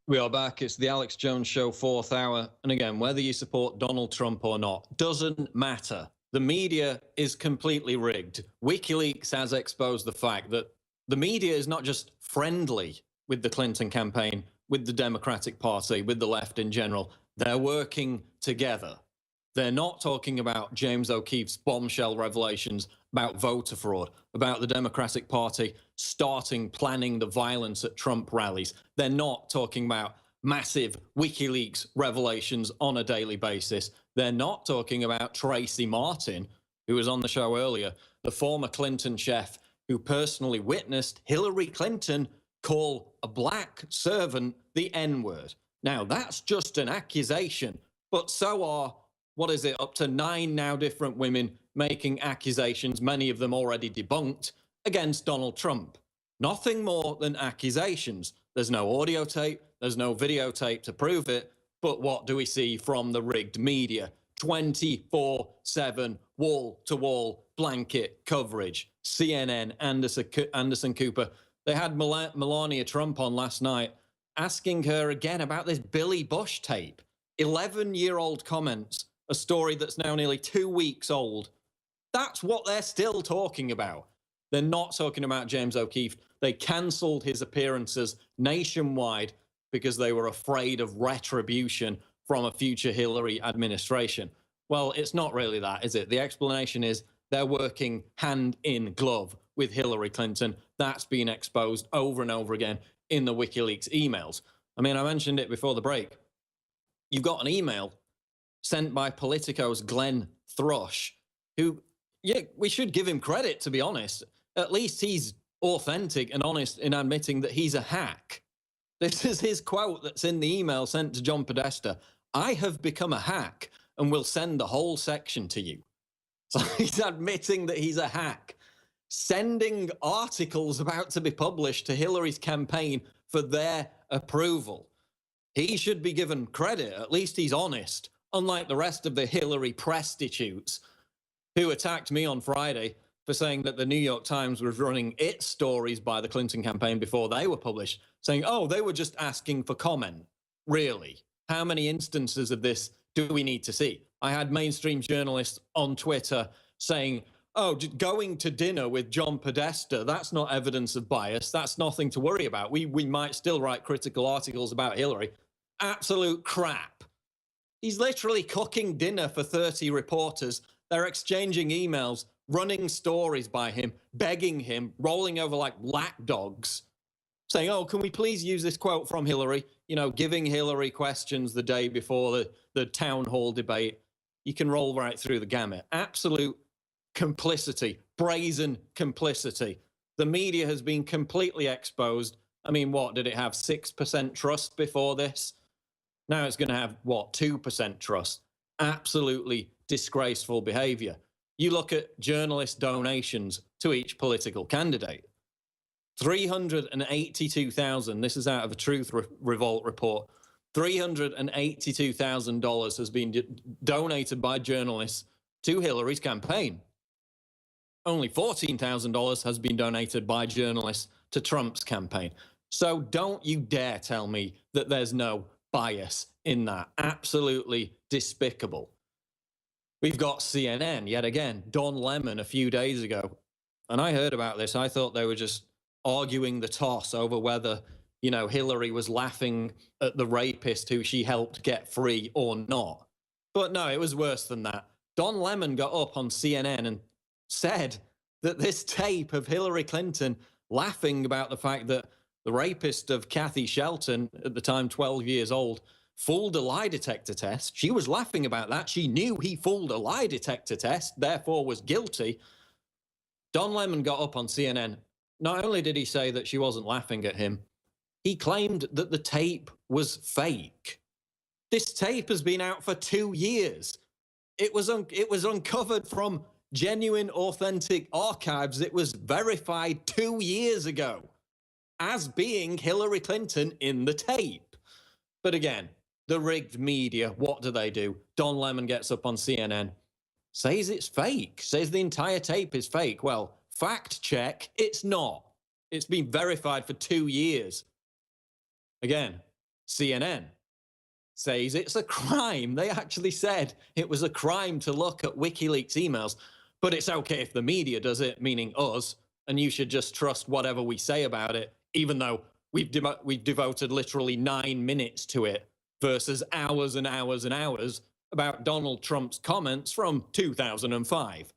We are back. It's the Alex Jones Show, fourth hour. And again, whether you support Donald Trump or not doesn't matter. The media is completely rigged. Wikileaks has exposed the fact that the media is not just friendly with the Clinton campaign, with the Democratic Party, with the left in general. They're working together. They're not talking about James O'Keefe's bombshell revelations about voter fraud, about the Democratic Party planning the violence at Trump rallies. They're not talking about massive WikiLeaks revelations on a daily basis. They're not talking about Tracy Martin, who was on the show earlier, the former Clinton chef who personally witnessed Hillary Clinton call a black servant the N-word. Now, that's just an accusation, but so are up to 9 now different women making accusations, many of them already debunked, against Donald Trump. Nothing more than accusations. There's no audio tape, there's no videotape to prove it, but what do we see from the rigged media? 24/7, wall-to-wall blanket coverage. CNN, Anderson Cooper. They had Melania Trump on last night, asking her again about this Billy Bush tape. 11-year-old comments, a story that's now nearly 2 weeks old. That's what they're still talking about. They're not talking about James O'Keefe. They cancelled his appearances nationwide because they were afraid of retribution from a future Hillary administration. Well, it's not really that, is it? The explanation is they're working hand in glove with Hillary Clinton. That's been exposed over and over again in the WikiLeaks emails. I mean, I mentioned it before the break. You've got an email sent by Politico's Glenn Thrush, who, yeah, we should give him credit, to be honest. At least he's authentic and honest in admitting that he's a hack. This is his quote that's in the email sent to John Podesta. "I have become a hack and will send the whole section to you." So he's admitting that he's a hack, sending articles about to be published to Hillary's campaign for their approval. He should be given credit. At least he's honest, unlike the rest of the Hillary prostitutes who attacked me on Friday for saying that the New York Times was running its stories by the Clinton campaign before they were published, saying, oh, they were just asking for comment. Really? How many instances of this do we need to see? I had mainstream journalists on Twitter saying, oh, going to dinner with John Podesta, that's not evidence of bias. That's nothing to worry about. We might still write critical articles about Hillary. Absolute crap. He's literally cooking dinner for 30 reporters. They're exchanging emails, running stories by him, begging him, rolling over like lapdogs, saying, oh, can we please use this quote from Hillary? You know, giving Hillary questions the day before the town hall debate. You can roll right through the gamut. Absolute complicity, brazen complicity. The media has been completely exposed. I mean, what, did it have 6% trust before this? Now it's going to have, what, 2% trust? Absolutely disgraceful behavior. You look at journalist donations to each political candidate. 382,000, this is out of a Truth Revolt report, $382,000 has been donated by journalists to Hillary's campaign. Only $14,000 has been donated by journalists to Trump's campaign. So don't you dare tell me that there's no bias in that. Absolutely despicable. We've got CNN, yet again, Don Lemon a few days ago. And I heard about this. I thought they were just arguing the toss over whether, you know, Hillary was laughing at the rapist who she helped get free or not. But no, it was worse than that. Don Lemon got up on CNN and said that this tape of Hillary Clinton laughing about the fact that the rapist of Kathy Shelton, at the time 12 years old, fooled a lie detector test. She was laughing about that. She knew he fooled a lie detector test, therefore was guilty. Don Lemon got up on CNN. Not only did he say that she wasn't laughing at him, he claimed that the tape was fake. This tape has been out for 2 years. It was uncovered from genuine, authentic archives. It was verified 2 years ago as being Hillary Clinton in the tape. But again, the rigged media, what do? Don Lemon gets up on CNN, says it's fake, says the entire tape is fake. Well, fact check, it's not. It's been verified for 2 years. Again, CNN says it's a crime. They actually said it was a crime to look at WikiLeaks emails, but it's okay if the media does it, meaning us, and you should just trust whatever we say about it, even though we've devoted literally 9 minutes to it versus hours and hours and hours about Donald Trump's comments from 2005.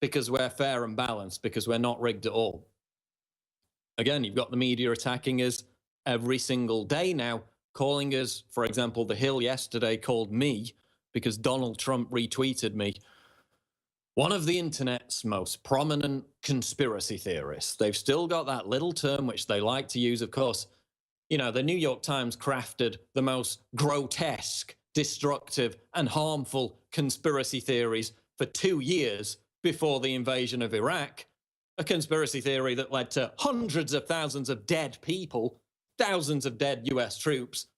Because we're fair and balanced, because we're not rigged at all. Again, you've got the media attacking us every single day now, calling us, for example, The Hill yesterday called me, because Donald Trump retweeted me, one of the internet's most prominent conspiracy theorists. They've still got that little term which they like to use, of course. You know, the New York Times crafted the most grotesque, destructive, and harmful conspiracy theories for 2 years before the invasion of Iraq. A conspiracy theory that led to hundreds of thousands of dead people, thousands of dead US troops,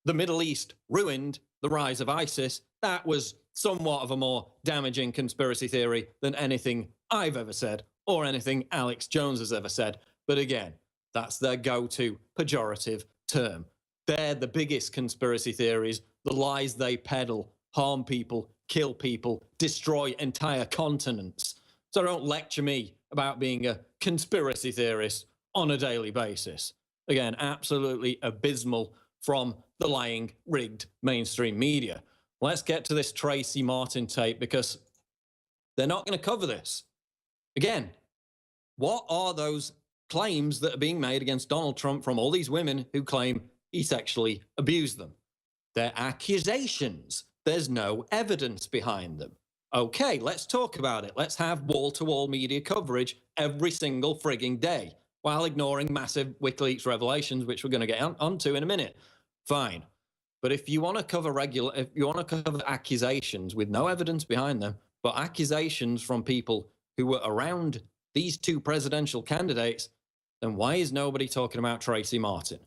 the Middle East ruined, the rise of ISIS. That was somewhat of a more damaging conspiracy theory than anything I've ever said or anything Alex Jones has ever said. But again, that's their go-to pejorative term. They're the biggest conspiracy theories. The lies they peddle harm people, kill people, destroy entire continents. So don't lecture me about being a conspiracy theorist on a daily basis. Again, absolutely abysmal from the lying, rigged mainstream media. Let's get to this Tracy Martin tape, because they're not going to cover this. Again, what are those claims that are being made against Donald Trump from all these women who claim he sexually abused them? They're accusations. There's no evidence behind them. Okay, let's talk about it. Let's have wall-to-wall media coverage every single frigging day while ignoring massive WikiLeaks revelations, which we're going to get onto in a minute. Fine. But if you want to cover accusations with no evidence behind them, but accusations from people who were around these two presidential candidates, then why is nobody talking about Tracy Martin?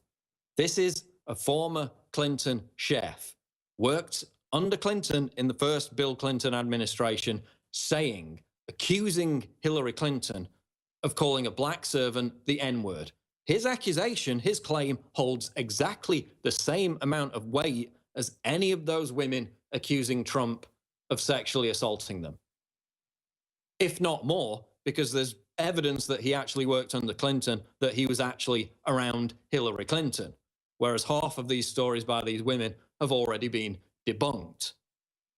This is a former Clinton chef, worked under Clinton in the first Bill Clinton administration, accusing Hillary Clinton of calling a black servant the N-word. His accusation, his claim, holds exactly the same amount of weight as any of those women accusing Trump of sexually assaulting them. If not more, because there's evidence that he actually worked under Clinton, that he was actually around Hillary Clinton, whereas half of these stories by these women have already been debunked.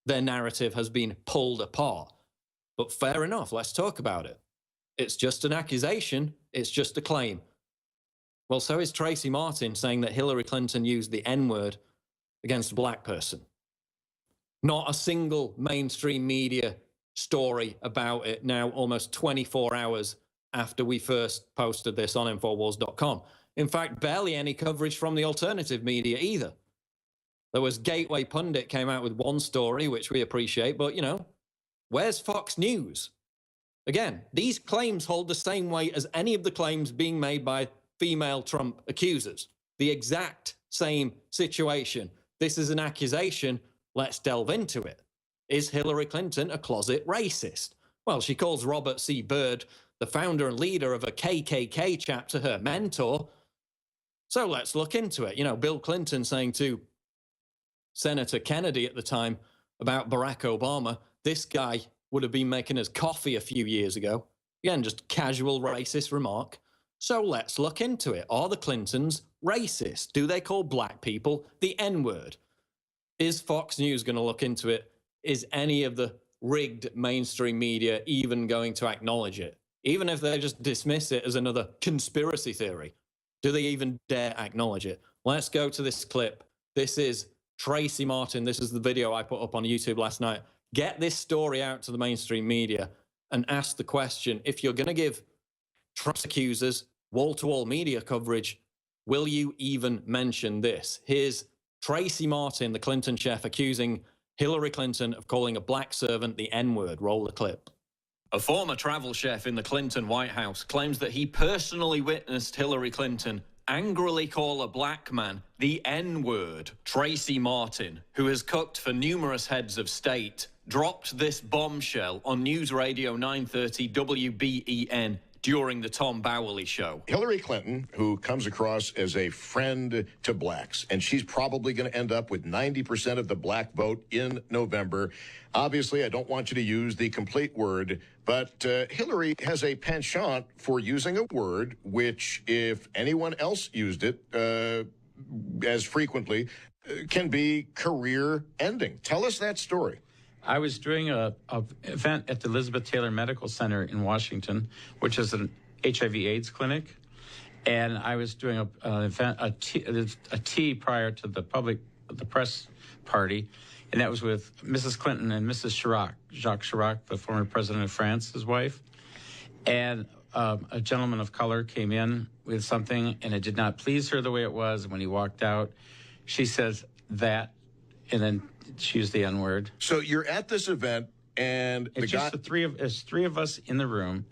Their narrative has been pulled apart. But fair enough, let's talk about it. It's just an accusation, it's just a claim. Well, so is Tracy Martin saying that Hillary Clinton used the N-word against a black person. Not a single mainstream media story about it now, almost 24 hours after we first posted this on Infowars.com. In fact, barely any coverage from the alternative media either. There was Gateway Pundit came out with one story, which we appreciate, but, you know, where's Fox News? Again, these claims hold the same weight as any of the claims being made by female Trump accusers. The exact same situation. This is an accusation. Let's delve into it. Is Hillary Clinton a closet racist? Well, she calls Robert C. Byrd, the founder and leader of a KKK chapter, her mentor. So let's look into it. You know, Bill Clinton saying to Senator Kennedy at the time about Barack Obama, this guy would have been making us coffee a few years ago. Again, just casual racist remark. So let's look into it. Are the Clintons racist? Do they call black people the N-word? Is Fox News going to look into it? Is any of the rigged mainstream media even going to acknowledge it? Even if they just dismiss it as another conspiracy theory, do they even dare acknowledge it? Let's go to this clip. This is Tracy Martin. This is the video I put up on YouTube last night. Get this story out to the mainstream media and ask the question, if you're going to give Trump's accusers wall-to-wall media coverage, will you even mention this? Here's Tracy Martin, the Clinton chef, accusing Hillary Clinton of calling a black servant the N-word. Roll the clip. A former travel chef in the Clinton White House claims that he personally witnessed Hillary Clinton angrily call a black man the N-word. Tracy Martin, who has cooked for numerous heads of state, dropped this bombshell on News Radio 930 WBEN during the Tom Bowerly show. Hillary Clinton, who comes across as a friend to blacks, and she's probably going to end up with 90% of the black vote in November. Obviously, I don't want you to use the complete word, but Hillary has a penchant for using a word which, if anyone else used it as frequently, can be career-ending. Tell us that story. I was doing a event at the Elizabeth Taylor Medical Center in Washington, which is an HIV/AIDS clinic, and I was doing an event, a tea prior to the press party, and that was with Mrs. Clinton and Mrs. Chirac, Jacques Chirac, the former president of France, his wife, and a gentleman of color came in with something, and it did not please her the way it was. And when he walked out, she says that, and then she used the N-word. So you're at this event, and it's just there's three of us in the room,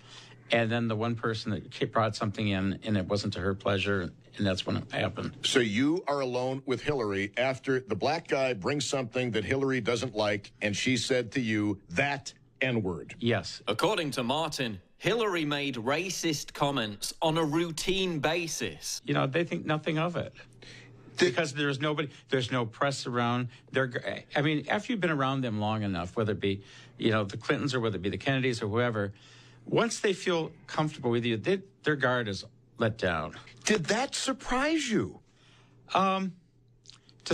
and then the one person that brought something in, and it wasn't to her pleasure, and that's when it happened. So you are alone with Hillary after the black guy brings something that Hillary doesn't like, and she said to you, that N-word. Yes. According to Martin, Hillary made racist comments on a routine basis. You know, they think nothing of it. Because there's no press around. I mean, after you've been around them long enough, whether it be, the Clintons or whether it be the Kennedys or whoever, once they feel comfortable with you, their guard is let down. Did that surprise you? To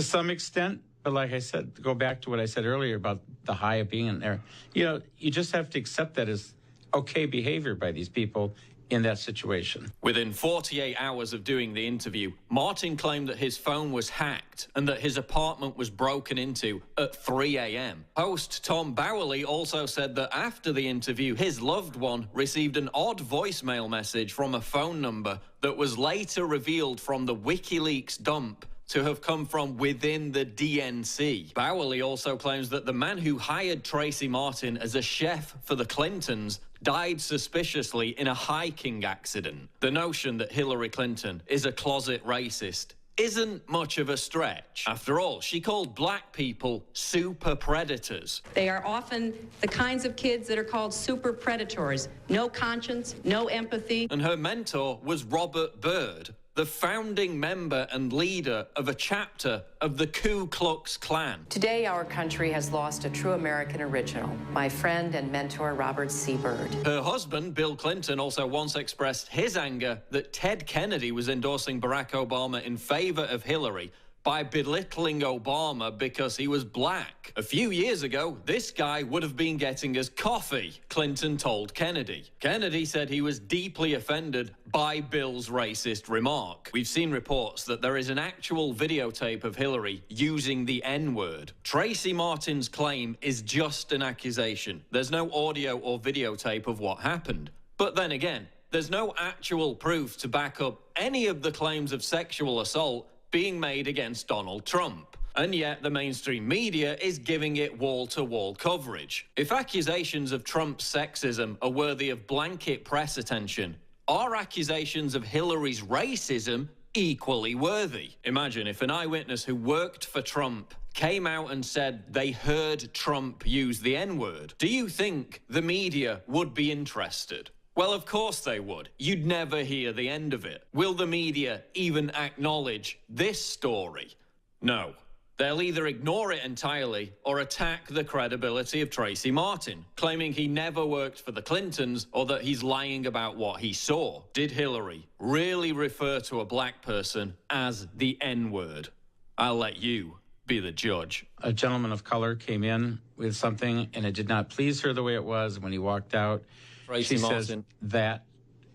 some extent, but like I said, to go back to what I said earlier about the high of being in there, you just have to accept that as okay behavior by these people in that situation. Within 48 hours of doing the interview, Martin claimed that his phone was hacked and that his apartment was broken into at 3 a.m. Host Tom Bowerly also said that after the interview, his loved one received an odd voicemail message from a phone number that was later revealed from the Wikileaks dump to have come from within the DNC. Bowerly also claims that the man who hired Tracy Martin as a chef for the Clintons died suspiciously in a hiking accident. The notion that Hillary Clinton is a closet racist isn't much of a stretch. After all, she called black people super predators. They are often the kinds of kids that are called super predators. No conscience, no empathy. And her mentor was Robert Byrd, the founding member and leader of a chapter of the Ku Klux Klan. Today, our country has lost a true American original, my friend and mentor, Robert C. Byrd. Her husband, Bill Clinton, also once expressed his anger that Ted Kennedy was endorsing Barack Obama in favor of Hillary by belittling Obama because he was black. A few years ago, this guy would have been getting us coffee, Clinton told Kennedy. Kennedy said he was deeply offended by Bill's racist remark. We've seen reports that there is an actual videotape of Hillary using the N-word. Tracy Martin's claim is just an accusation. There's no audio or videotape of what happened. But then again, there's no actual proof to back up any of the claims of sexual assault being made against Donald Trump. And yet the mainstream media is giving it wall-to-wall coverage. If accusations of Trump's sexism are worthy of blanket press attention, are accusations of Hillary's racism equally worthy? Imagine if an eyewitness who worked for Trump came out and said they heard Trump use the N-word. Do you think the media would be interested? Well, of course they would. You'd never hear the end of it. Will the media even acknowledge this story? No. They'll either ignore it entirely or attack the credibility of Tracy Martin, claiming he never worked for the Clintons or that he's lying about what he saw. Did Hillary really refer to a black person as the N-word? I'll let you be the judge. A gentleman of color came in with something, and it did not please her the way it was. When he walked out, Tracy Martin says that,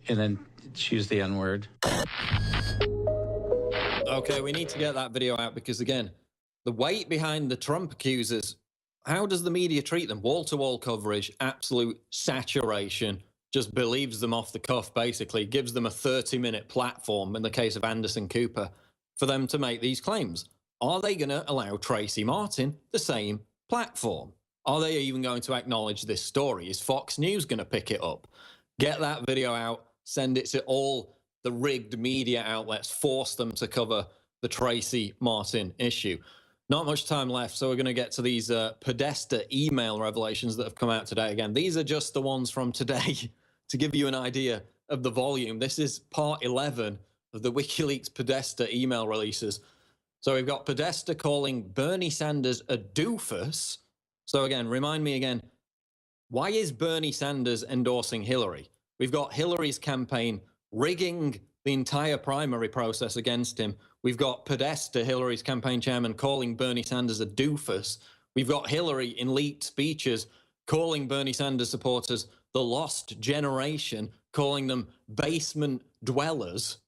and then she used the N-word. Okay, we need to get that video out because, again, the weight behind the Trump accusers, how does the media treat them? Wall-to-wall coverage, absolute saturation, just believes them off the cuff, basically, gives them a 30-minute platform, in the case of Anderson Cooper, for them to make these claims. Are they going to allow Tracy Martin the same platform? Are they even going to acknowledge this story? Is Fox News going to pick it up? Get that video out, send it to all the rigged media outlets, force them to cover the Tracy Martin issue. Not much time left, so we're going to get to these Podesta email revelations that have come out today. Again, these are just the ones from today to give you an idea of the volume. This is part 11 of the Wikileaks Podesta email releases. So we've got Podesta calling Bernie Sanders a doofus. So again, remind me again, why is Bernie Sanders endorsing Hillary? We've got Hillary's campaign rigging the entire primary process against him. We've got Podesta, Hillary's campaign chairman, calling Bernie Sanders a doofus. We've got Hillary in leaked speeches calling Bernie Sanders supporters the lost generation, calling them basement dwellers.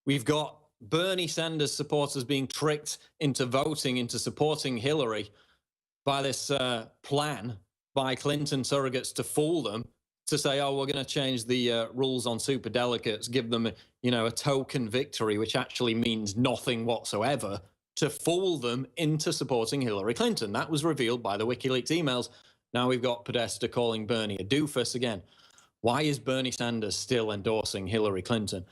We've got Bernie Sanders supporters being tricked into voting, into supporting Hillary by this plan by Clinton surrogates to fool them, to say, oh, we're going to change the rules on superdelegates, give them, a token victory, which actually means nothing whatsoever, to fool them into supporting Hillary Clinton. That was revealed by the WikiLeaks emails. Now we've got Podesta calling Bernie a doofus again. Why is Bernie Sanders still endorsing Hillary Clinton?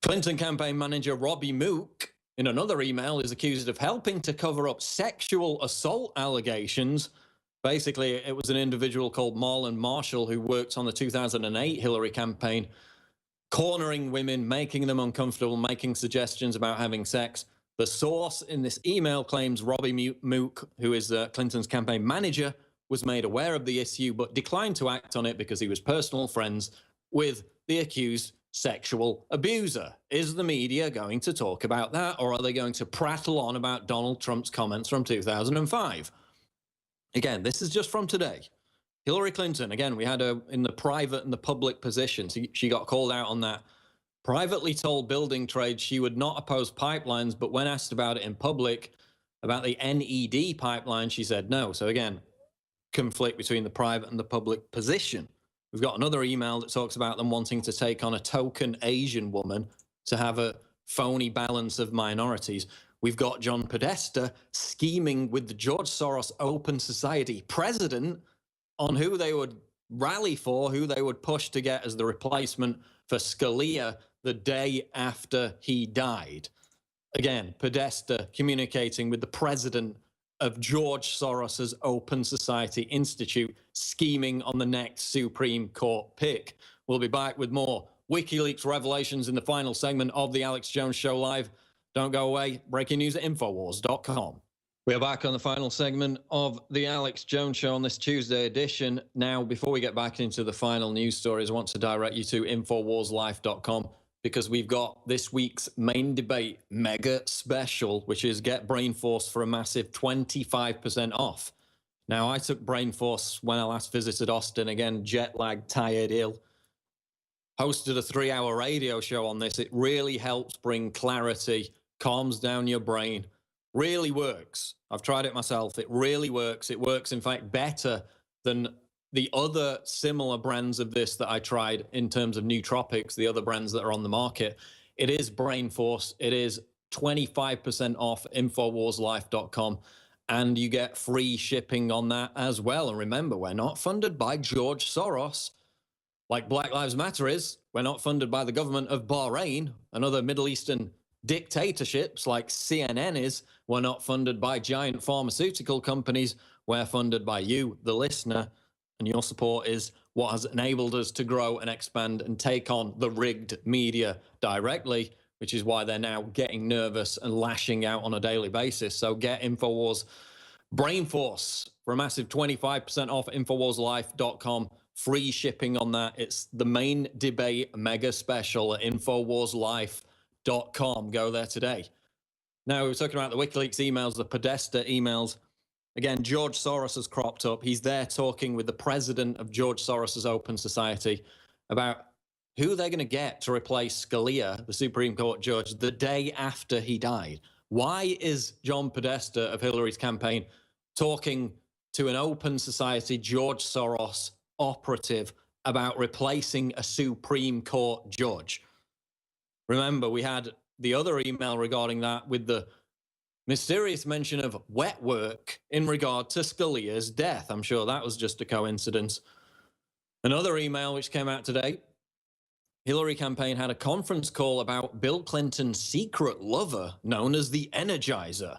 Clinton campaign manager Robbie Mook, in another email, is accused of helping to cover up sexual assault allegations. Basically, it was an individual called Marlon Marshall who worked on the 2008 Hillary campaign, cornering women, making them uncomfortable, making suggestions about having sex. The source in this email claims Robbie Mook, who is Clinton's campaign manager, was made aware of the issue but declined to act on it because he was personal friends with the accused sexual abuser. Is the media going to talk about that, or are they going to prattle on about Donald Trump's comments from 2005? Again, this is just from today. Hillary Clinton, again, we had her in the private and the public positions. She got called out on that. Privately told building trades she would not oppose pipelines, but when asked about it in public, about the NED pipeline, she said no. So again, conflict between the private and the public position. We've got another email that talks about them wanting to take on a token Asian woman to have a phony balance of minorities. We've got John Podesta scheming with the George Soros Open Society president on who they would rally for, who they would push to get as the replacement for Scalia the day after he died. Again, Podesta communicating with the president of George Soros's Open Society Institute, scheming on the next Supreme Court pick. We'll be back with more WikiLeaks revelations in the final segment of the Alex Jones Show Live. Don't go away. Breaking news at Infowars.com. We are back on the final segment of the Alex Jones Show on this Tuesday edition. Now, before we get back into the final news stories, I want to direct you to InfoWarsLife.com because we've got this week's main debate mega special, which is get Brainforce for a massive 25% off. Now, I took Brainforce when I last visited Austin. Again, jet lagged, tired, ill. Hosted a 3-hour radio show on this. It really helps bring clarity, calms down your brain. Really works. I've tried it myself. It really works. It works, in fact, better than the other similar brands of this that I tried in terms of nootropics, the other brands that are on the market. It is Brainforce. It is 25% off InfoWarsLife.com, and you get free shipping on that as well. And remember, we're not funded by George Soros, like Black Lives Matter is. We're not funded by the government of Bahrain and other Middle Eastern dictatorships like CNN is. We're not funded by giant pharmaceutical companies. We're funded by you, the listener, and your support is what has enabled us to grow and expand and take on the rigged media directly, which is why they're now getting nervous and lashing out on a daily basis. So get InfoWars Brainforce for a massive 25% off InfoWarsLife.com. Free shipping on that. It's the main debate mega special at InfoWarsLife.com. Go there today. Now, we were talking about the WikiLeaks emails, the Podesta emails. Again, George Soros has cropped up. He's there talking with the president of George Soros's Open Society about who they're going to get to replace Scalia, the Supreme Court judge, the day after he died. Why is John Podesta of Hillary's campaign talking to an Open Society George Soros operative about replacing a Supreme Court judge? Remember, we had the other email regarding that with the mysterious mention of wet work in regard to Scalia's death. I'm sure that was just a coincidence. Another email which came out today, Hillary campaign had a conference call about Bill Clinton's secret lover known as the Energizer.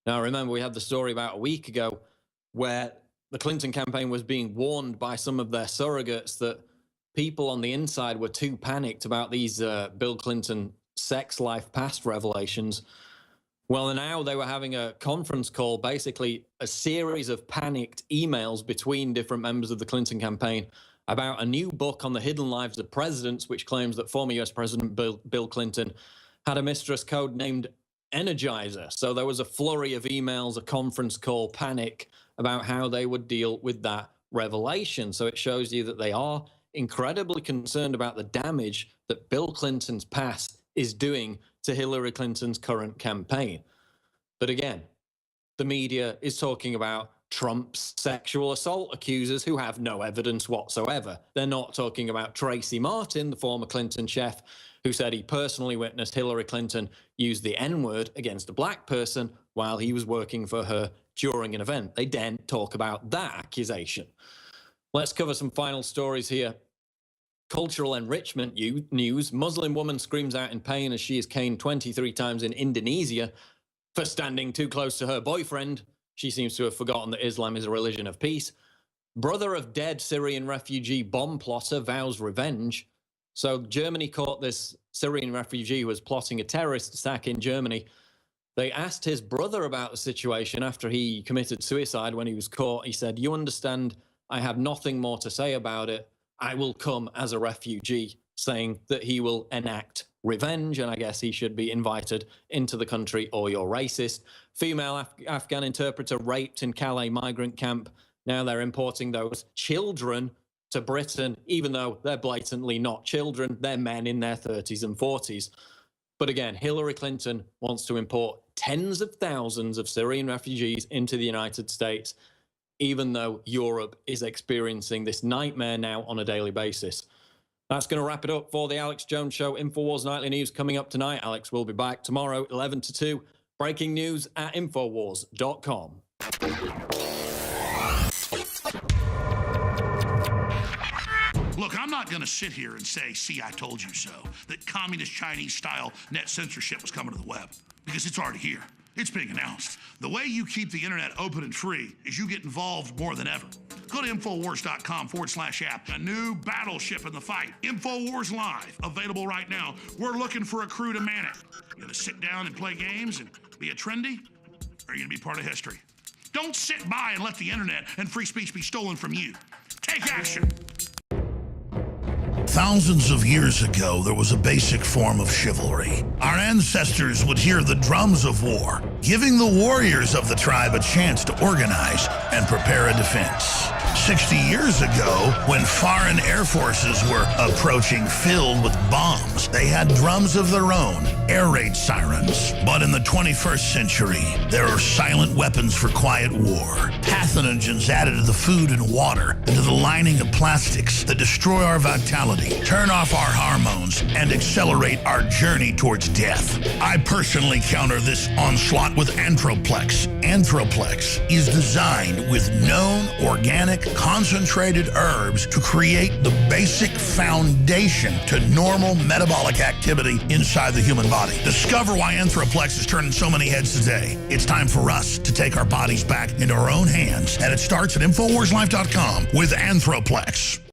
Now, remember, we had the story about a week ago where the Clinton campaign was being warned by some of their surrogates that people on the inside were too panicked about these Bill Clinton sex life past revelations. Well, now they were having a conference call, basically a series of panicked emails between different members of the Clinton campaign about a new book on the hidden lives of presidents, which claims that former US President Bill Clinton had a mistress codenamed Energizer. So there was a flurry of emails, a conference call, panic about how they would deal with that revelation. So it shows you that they are incredibly concerned about the damage that Bill Clinton's past is doing to Hillary Clinton's current campaign. But again, the media is talking about Trump's sexual assault accusers who have no evidence whatsoever. They're not talking about Tracy Martin, the former Clinton chef, who said he personally witnessed Hillary Clinton use the N-word against a black person while he was working for her during an event. They daren't talk about that accusation. Let's cover some final stories here. Cultural enrichment news. Muslim woman screams out in pain as she is caned 23 times in Indonesia for standing too close to her boyfriend. She seems to have forgotten that Islam is a religion of peace. Brother of dead Syrian refugee bomb plotter vows revenge. So Germany caught this Syrian refugee who was plotting a terrorist attack in Germany. They asked his brother about the situation after he committed suicide when he was caught. He said, "You understand, I have nothing more to say about it. I will come as a refugee," saying that he will enact revenge, and I guess he should be invited into the country or you're racist. Female Afghan interpreter raped in Calais migrant camp. Now they're importing those children to Britain, even though they're blatantly not children. They're men in their 30s and 40s. But again, Hillary Clinton wants to import tens of thousands of Syrian refugees into the United States, even though Europe is experiencing this nightmare now on a daily basis. That's going to wrap it up for the Alex Jones Show. InfoWars Nightly News coming up tonight. Alex will be back tomorrow, 11 to 2. Breaking news at InfoWars.com. Look, I'm not going to sit here and say, "See, I told you so," that communist Chinese-style net censorship was coming to the web, because it's already here. It's being announced. The way you keep the internet open and free is you get involved more than ever. Go to Infowars.com/app. A new battleship in the fight. Infowars Live, available right now. We're looking for a crew to man it. You going to sit down and play games and be a trendy? Or are you going to be part of history? Don't sit by and let the internet and free speech be stolen from you. Take action. Thousands of years ago, there was a basic form of chivalry. Our ancestors would hear the drums of war, giving the warriors of the tribe a chance to organize and prepare a defense. 60 years ago, when foreign air forces were approaching filled with bombs, they had drums of their own, air raid sirens. But in the 21st century, there are silent weapons for quiet war. Pathogens added to the food and water, and to the lining of plastics that destroy our vitality, turn off our hormones, and accelerate our journey towards death. I personally counter this onslaught with Anthroplex. Anthroplex is designed with known organic concentrated herbs to create the basic foundation to normal metabolic activity inside the human body. Discover why Anthroplex is turning so many heads today. It's time for us to take our bodies back into our own hands, and it starts at InfoWarsLife.com with Anthroplex.